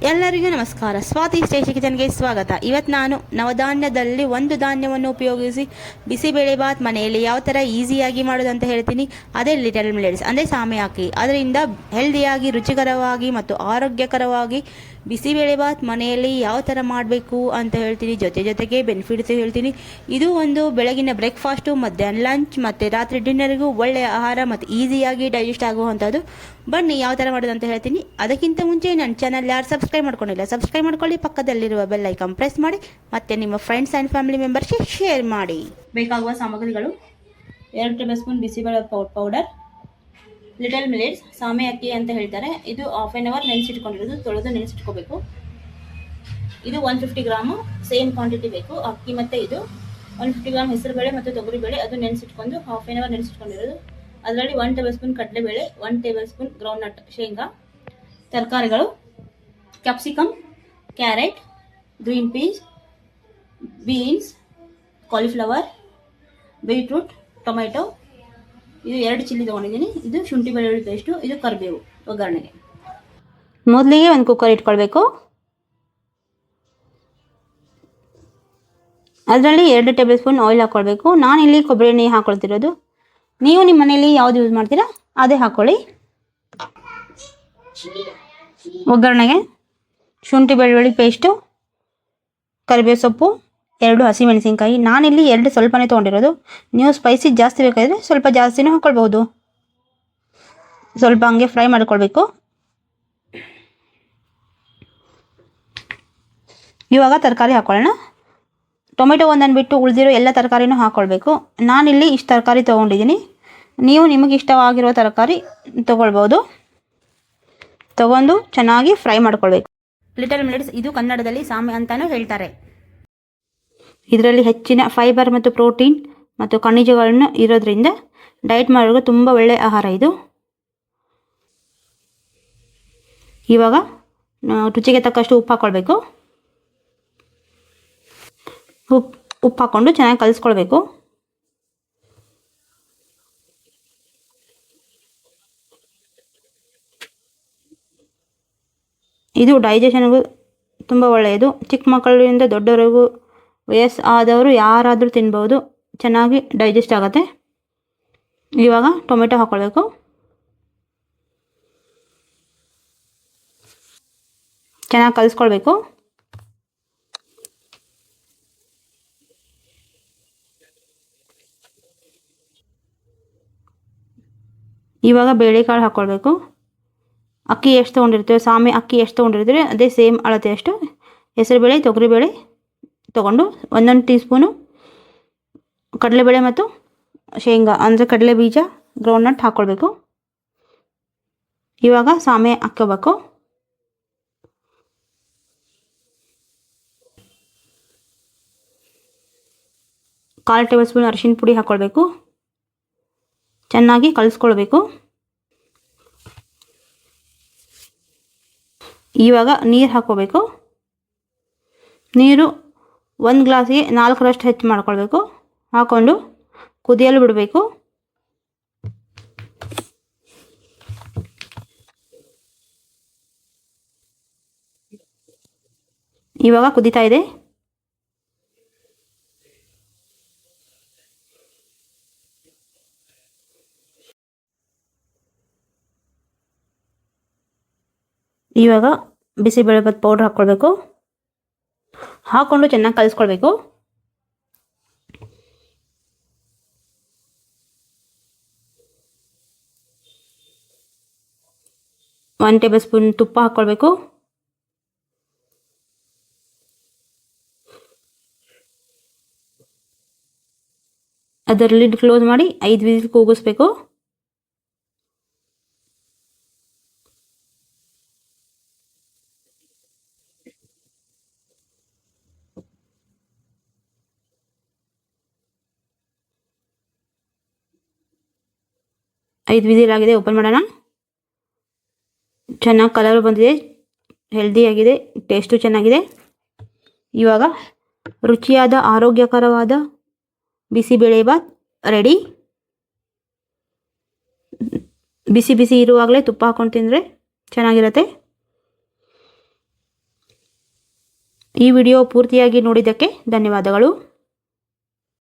ಎಲ್ಲರಿಗೂ ನಮಸ್ಕಾರ. ಸ್ವಾತಿ ಸ್ಟೇಷನ್ ಕಿಚನ್ಗೆ ಸ್ವಾಗತ. ಇವತ್ತು ನಾನು ನವಧಾನ್ಯದಲ್ಲಿ ಒಂದು ಧಾನ್ಯವನ್ನು ಉಪಯೋಗಿಸಿ ಬಿಸಿಬೇಳೆಭಾತ್ ಮನೆಯಲ್ಲಿ ಯಾವ ಥರ ಈಸಿಯಾಗಿ ಮಾಡೋದು ಅಂತ ಹೇಳ್ತೀನಿ. ಅದೇ ಲಿಟಲ್ ಮಿಲೆಟ್ಸ್ ಅಂದರೆ ಸಾಮೆ ಅಕ್ಕಿ. ಅದರಿಂದ ಹೆಲ್ದಿಯಾಗಿ, ರುಚಿಕರವಾಗಿ ಮತ್ತು ಆರೋಗ್ಯಕರವಾಗಿ ಬಿಸಿಬೇಳೆಭಾತ್ ಮನೆಯಲ್ಲಿ ಯಾವ ಥರ ಮಾಡಬೇಕು ಅಂತ ಹೇಳ್ತೀನಿ. ಜೊತೆಗೆ ಬೆನಿಫಿಟ್ಸ್ ಹೇಳ್ತೀನಿ. ಇದು ಒಂದು ಬೆಳಗಿನ ಬ್ರೇಕ್ಫಾಸ್ಟು, ಮಧ್ಯಾಹ್ನ ಲಂಚ್ ಮತ್ತು ರಾತ್ರಿ ಡಿನ್ನರ್ಗೂ ಒಳ್ಳೆಯ ಆಹಾರ ಮತ್ತು ಈಸಿಯಾಗಿ ಡೈಜೆಸ್ಟ್ ಆಗುವಂಥದ್ದು. ಬನ್ನಿ ಯಾವ ಥರ ಮಾಡೋದು ಅಂತ ಹೇಳ್ತೀನಿ. ಅದಕ್ಕಿಂತ ಮುಂಚೆ ನನ್ನ ಚಾನಲ್ ಯಾರು ಸಬ್ಸ್ಕ್ರೈಬ್ ಮಾಡ್ಕೊಂಡಿಲ್ಲ, ಸಬ್ಸ್ಕ್ರೈಬ್ ಮಾಡ್ಕೊಳ್ಳಿ. ಪಕ್ಕದಲ್ಲಿರುವ ಬೆಲ್ ಐಕಾನ್ ಪ್ರೆಸ್ ಮಾಡಿ ಮತ್ತು ನಿಮ್ಮ ಫ್ರೆಂಡ್ಸ್ ಆ್ಯಂಡ್ ಫ್ಯಾಮಿಲಿ ಮೆಂಬರ್ಸ್ಗೆ ಶೇರ್ ಮಾಡಿ. ಬೇಕಾಗುವ ಸಾಮಗ್ರಿಗಳು: 2 table spoon bisibele powder, little millets ಸಾಮೆ ಅಕ್ಕಿ ಅಂತ ಹೇಳ್ತಾರೆ. ಇದು ಹಾಫ್ ಆನ್ ಅವರ್ ನೆನೆಸಿಟ್ಕೊಂಡಿರೋದು, ತೊಳೆದು ನೆನೆಸಿಟ್ಕೋಬೇಕು. ಇದು 150 ಗ್ರಾಮು ಸೇಮ್ ಕ್ವಾಂಟಿಟಿ ಬೇಕು ಅಕ್ಕಿ. ಮತ್ತು ಇದು 150 ಗ್ರಾಮ್ ಹೆಸರುಬೇಳೆ ಮತ್ತು ತೊಗರಿಬೇಳೆ, ಅದು ನೆನೆಸಿಟ್ಕೊಂಡು ಹಾಫ್ ಆನ್ ಅವರ್ ನೆನೆಸಿಟ್ಕೊಂಡಿರೋದು. ಅದರಲ್ಲಿ 1 ಟೇಬಲ್ ಸ್ಪೂನ್ ಕಡಲೆಬೇಳೆ, 1 ಟೇಬಲ್ ಸ್ಪೂನ್ ಗ್ರೌಂಡ್ನಟ್ ಶೇಂಗಾ. ತರಕಾರಿಗಳು: capsicum, carrot, green piece, beans, cauliflower, beetroot, tomato. ಇದು 2 ಚಿಲ್ಲಿ ತೊಗೊಂಡಿದ್ದೀನಿ. ಇದು ಶುಂಠಿ ಬೆಳ್ಳುಳ್ಳಿ ಪೇಸ್ಟು. ಇದು ಕರಿಬೇವು ಒಗ್ಗರಣೆಗೆ. ಮೊದಲಿಗೆ ಒಂದು ಕುಕ್ಕರ್ ಇಟ್ಕೊಳ್ಬೇಕು. ಅದರಲ್ಲಿ 2 ಟೇಬಲ್ ಸ್ಪೂನ್ ಆಯಿಲ್ ಹಾಕ್ಕೊಳ್ಬೇಕು. ನಾನಿಲ್ಲಿ ಕೊಬ್ಬರಿ ಎಣ್ಣೆ ಹಾಕ್ಕೊಳ್ತಿರೋದು. ನೀವು ನಿಮ್ಮ ಮನೇಲಿ ಯಾವ್ದು ಯೂಸ್ ಮಾಡ್ತೀರಾ ಅದೇ ಹಾಕ್ಕೊಳ್ಳಿ. ಒಗ್ಗರಣೆಗೆ ಶುಂಠಿ ಬೆಳ್ಳುಳ್ಳಿ ಪೇಸ್ಟು, ಕರಿಬೇವು ಸೊಪ್ಪು, 2 ಹಸಿಮೆಣಸಿನ್ಕಾಯಿ. ನಾನಿಲ್ಲಿ 2 ಸ್ವಲ್ಪನೇ ತೊಗೊಂಡಿರೋದು. ನೀವು ಸ್ಪೈಸಿ ಜಾಸ್ತಿ ಬೇಕಾದರೆ ಸ್ವಲ್ಪ ಜಾಸ್ತಿನೂ ಹಾಕ್ಕೊಳ್ಬಹುದು. ಸ್ವಲ್ಪ ಹಂಗೆ ಫ್ರೈ ಮಾಡ್ಕೊಳ್ಬೇಕು. ಇವಾಗ ತರಕಾರಿ ಹಾಕ್ಕೊಳ್ಳೋಣ. ಟೊಮೆಟೊ ಒಂದನ್ನು ಬಿಟ್ಟು ಉಳಿದಿರೋ ಎಲ್ಲ ತರಕಾರಿನೂ ಹಾಕ್ಕೊಳ್ಬೇಕು. ನಾನಿಲ್ಲಿ ಇಷ್ಟು ತರಕಾರಿ ತೊಗೊಂಡಿದ್ದೀನಿ. ನೀವು ನಿಮಗೆ ಇಷ್ಟವಾಗಿರುವ ತರಕಾರಿ ತೊಗೊಳ್ಬೋದು. ತೊಗೊಂಡು ಚೆನ್ನಾಗಿ ಫ್ರೈ ಮಾಡ್ಕೊಳ್ಬೇಕು. ಲಿಟಲ್ ಮಿಲೆಟ್ಸ್ ಇದು ಕನ್ನಡದಲ್ಲಿ ಸಾಮೆ ಅಂತಲೂ ಹೇಳ್ತಾರೆ. ಇದರಲ್ಲಿ ಹೆಚ್ಚಿನ ಫೈಬರ್ ಮತ್ತು ಪ್ರೋಟೀನ್ ಮತ್ತು ಖನಿಜಗಳನ್ನು ಇರೋದ್ರಿಂದ ಡಯಟ್ ಮಾಡೋರಿಗೆ ತುಂಬ ಒಳ್ಳೆಯ ಆಹಾರ ಇದು. ಇವಾಗ ರುಚಿಗೆ ತಕ್ಕಷ್ಟು ಉಪ್ಪು ಹಾಕ್ಕೊಳ್ಬೇಕು. ಉಪ್ಪು ಹಾಕ್ಕೊಂಡು ಚೆನ್ನಾಗಿ ಕಲಿಸ್ಕೊಳ್ಬೇಕು. ಇದು ಡೈಜೆಷನ್ಗೂ ತುಂಬ ಒಳ್ಳೆಯದು. ಚಿಕ್ಕ ಮಕ್ಕಳಿಂದ ದೊಡ್ಡವರಿಗೂ, ವಯಸ್ಸು ಆದವರು ಯಾರಾದರೂ ತಿನ್ಬೋದು. ಚೆನ್ನಾಗಿ ಡೈಜೆಸ್ಟ್ ಆಗುತ್ತೆ. ಇವಾಗ ಟೊಮೆಟೊ ಹಾಕ್ಕೊಳ್ಬೇಕು. ಚೆನ್ನಾಗಿ ಕಲಿಸ್ಕೊಳ್ಬೇಕು. ಇವಾಗ ಬೇಳೆಕಾಳು ಹಾಕ್ಕೊಳ್ಬೇಕು. ಅಕ್ಕಿ ಎಷ್ಟು ತೊಗೊಂಡಿರ್ತೀವಿ, ಸಾಮೆ ಅಕ್ಕಿ ಎಷ್ಟು ತೊಗೊಂಡಿರ್ತೀವಿ ಅದೇ ಸೇಮ್ ಅಳತೆ ಅಷ್ಟು ಹೆಸರುಬೇಳೆ, ತೊಗರಿಬೇಳೆ ತೊಗೊಂಡು 1 ಟೀ ಸ್ಪೂನು ಕಡಲೆಬೇಳೆ ಮತ್ತು ಶೇಂಗಾ ಅಂದರೆ ಕಡಲೆ ಬೀಜ, ಗ್ರೌಂಡ್ನಟ್ ಹಾಕ್ಕೊಳ್ಬೇಕು. ಇವಾಗ ಸಾಮೆ ಹಾಕ್ಕೋಬೇಕು. ಕಾಲು ಟೇಬಲ್ ಸ್ಪೂನ್ ಅರಿಶಿನ ಪುಡಿ ಹಾಕ್ಕೊಳ್ಬೇಕು. ಚೆನ್ನಾಗಿ ಕಲಿಸ್ಕೊಳ್ಬೇಕು. ಇವಾಗ ನೀರು ಹಾಕ್ಕೋಬೇಕು. ನೀರು 1 ಗ್ಲಾಸಿಗೆ 4ರಷ್ಟು ಹೆಚ್ಚು ಮಾಡ್ಕೊಳ್ಬೇಕು. ಹಾಕ್ಕೊಂಡು ಕುದಿಯಲು ಬಿಡಬೇಕು. ಇವಾಗ ಕುದೀತಾ ಇದೆ. ಇವಾಗ ಬಿಸಿಬೇಳೆಭಾತ್ ಪೌಡ್ರ್ ಹಾಕ್ಕೊಳ್ಬೇಕು. ಹಾಕ್ಕೊಂಡು ಚೆನ್ನಾಗಿ ಕಲಿಸ್ಕೊಳ್ಬೇಕು. ಒಂದು ಟೇಬಲ್ ಸ್ಪೂನ್ ತುಪ್ಪ ಹಾಕ್ಕೊಳ್ಬೇಕು. ಅದರ ಲಿಡ್ ಕ್ಲೋಸ್ ಮಾಡಿ 5 ವಿಸಿಲ್ ಕೂಗಿಸ್ಬೇಕು. ಐದು ವಿಸಿಲ್ ಆಗಿದೆ. ಓಪನ್ ಮಾಡೋಣ. ಚೆನ್ನಾಗಿ ಕಲರ್ ಬಂದಿದೆ, ಹೆಲ್ದಿಯಾಗಿದೆ, ಟೇಸ್ಟು ಚೆನ್ನಾಗಿದೆ. ಇವಾಗ ರುಚಿಯಾದ ಆರೋಗ್ಯಕರವಾದ ಬಿಸಿಬೇಳೆಭಾತ್ ರೆಡಿ. ಬಿಸಿ ಬಿಸಿ ಇರುವಾಗಲೇ ತುಪ್ಪ ಹಾಕ್ಕೊಂಡು ತಿಂದರೆ ಚೆನ್ನಾಗಿರುತ್ತೆ. ಈ ವಿಡಿಯೋ ಪೂರ್ತಿಯಾಗಿ ನೋಡಿದ್ದಕ್ಕೆ ಧನ್ಯವಾದಗಳು.